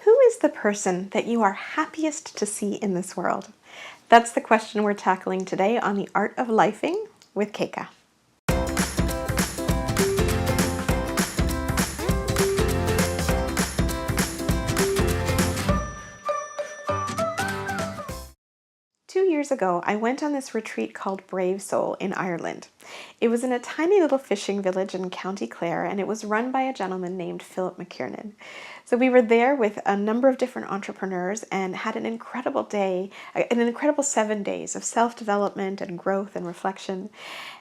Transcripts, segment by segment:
Who is the person that you are happiest to see in this world? That's the question we're tackling today on The Art of Lifing with Keka. Years ago, I went on this retreat called Brave Soul in Ireland. It was in a tiny little fishing village in County Clare, and it was run by a gentleman named Philip McKiernan. So we were there with a number of different entrepreneurs and had an incredible day, an incredible 7 days of self-development and growth and reflection.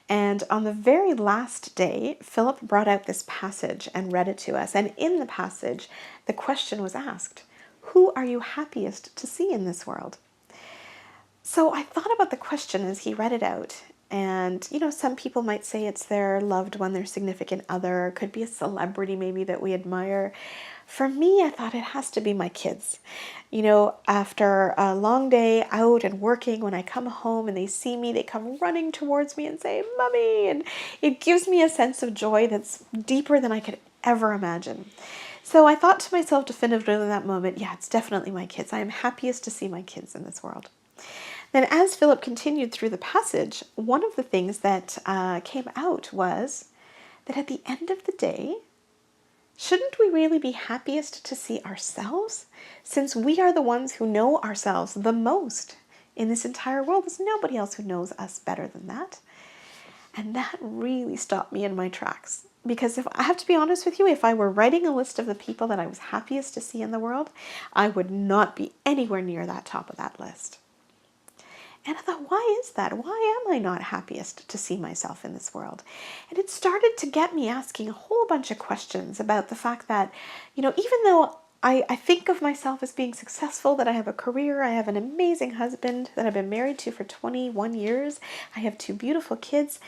And on the very last day, Philip brought out this passage and read it to us. And in the passage, the question was asked, who are you happiest to see in this world? So I thought about the question as he read it out. And, some people might say it's their loved one, their significant other. It could be a celebrity maybe that we admire. For me, I thought it has to be my kids. After a long day out and working, when I come home and they see me, they come running towards me and say, "Mommy," and it gives me a sense of joy that's deeper than I could ever imagine. So I thought to myself definitively in that moment, yeah, it's definitely my kids. I am happiest to see my kids in this world. Then as Philip continued through the passage, one of the things that came out was that at the end of the day, shouldn't we really be happiest to see ourselves, since we are the ones who know ourselves the most in this entire world? There's nobody else who knows us better than that. And that really stopped me in my tracks. Because if I have to be honest with you, if I were writing a list of the people that I was happiest to see in the world, I would not be anywhere near that top of that list. And I thought, why is that? Why am I not happiest to see myself in this world? And it started to get me asking a whole bunch of questions about the fact that, even though I think of myself as being successful, that I have a career, I have an amazing husband that I've been married to for 21 years, I have 2 beautiful kids,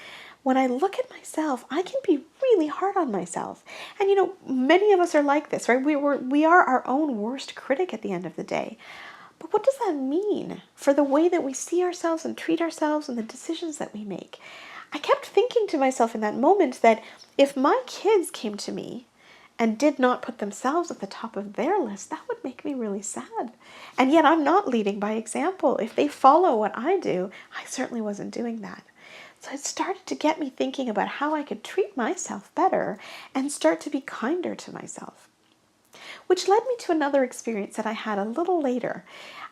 when I look at myself, I can be really hard on myself. And many of us are like this, right? We are our own worst critic at the end of the day. But what does that mean for the way that we see ourselves and treat ourselves and the decisions that we make? I kept thinking to myself in that moment that if my kids came to me and did not put themselves at the top of their list, that would make me really sad. And yet I'm not leading by example. If they follow what I do, I certainly wasn't doing that. So it started to get me thinking about how I could treat myself better and start to be kinder to myself. Which led me to another experience that I had a little later.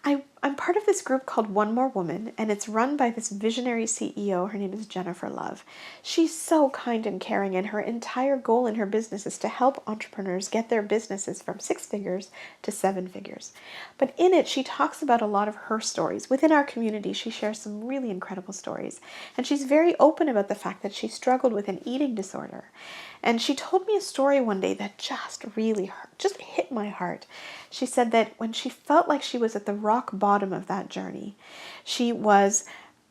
I'm part of this group called One More Woman, and it's run by this visionary CEO. Her name is Jennifer Love. She's so kind and caring, and her entire goal in her business is to help entrepreneurs get their businesses from 6 figures to 7 figures. But in it, she talks about a lot of her stories. Within our community, she shares some really incredible stories. And she's very open about the fact that she struggled with an eating disorder. And she told me a story one day that just really hurt, just hit my heart. She said that when she felt like she was at the rock bottom of that journey, she was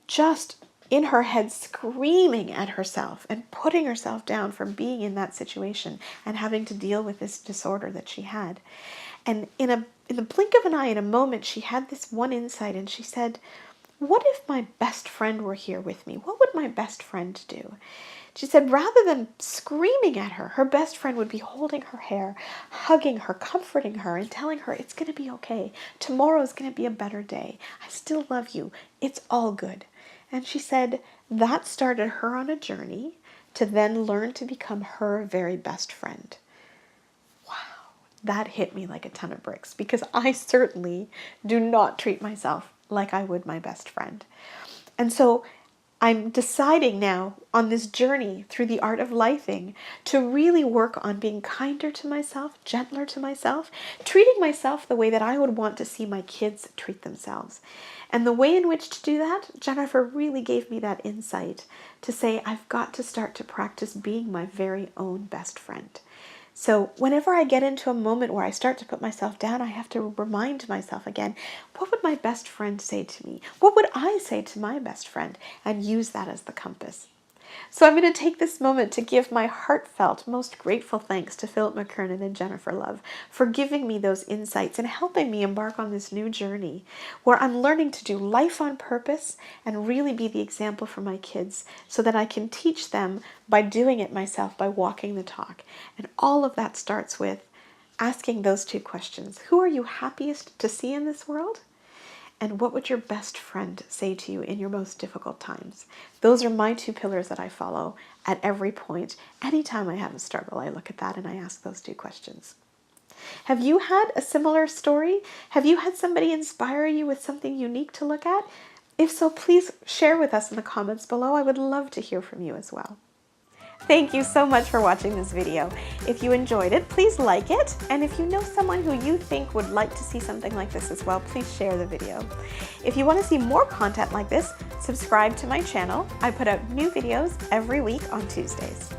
just in her head screaming at herself and putting herself down for being in that situation and having to deal with this disorder that she had. And in the blink of an eye, in a moment, she had this one insight, and she said, what if my best friend were here with me? What would my best friend do? She said rather than screaming at her, her best friend would be holding her hair, hugging her, comforting her, and telling her it's going to be okay. Tomorrow is going to be a better day. I still love you. It's all good. And she said that started her on a journey to then learn to become her very best friend. Wow, that hit me like a ton of bricks, because I certainly do not treat myself like I would my best friend. And so I'm deciding now on this journey through the art of lifing to really work on being kinder to myself, gentler to myself, treating myself the way that I would want to see my kids treat themselves. And the way in which to do that, Jennifer really gave me that insight to say I've got to start to practice being my very own best friend. So whenever I get into a moment where I start to put myself down, I have to remind myself again, what would my best friend say to me? What would I say to my best friend? And use that as the compass. So I'm going to take this moment to give my heartfelt, most grateful thanks to Philip McKiernan and Jennifer Love for giving me those insights and helping me embark on this new journey where I'm learning to do life on purpose and really be the example for my kids so that I can teach them by doing it myself, by walking the talk. And all of that starts with asking those two questions. Who are you happiest to see in this world? And what would your best friend say to you in your most difficult times? Those are my two pillars that I follow at every point. Anytime I have a struggle, I look at that and I ask those two questions. Have you had a similar story? Have you had somebody inspire you with something unique to look at? If so, please share with us in the comments below. I would love to hear from you as well. Thank you so much for watching this video. If you enjoyed it, please like it. And if you know someone who you think would like to see something like this as well, please share the video. If you want to see more content like this, subscribe to my channel. I put out new videos every week on Tuesdays.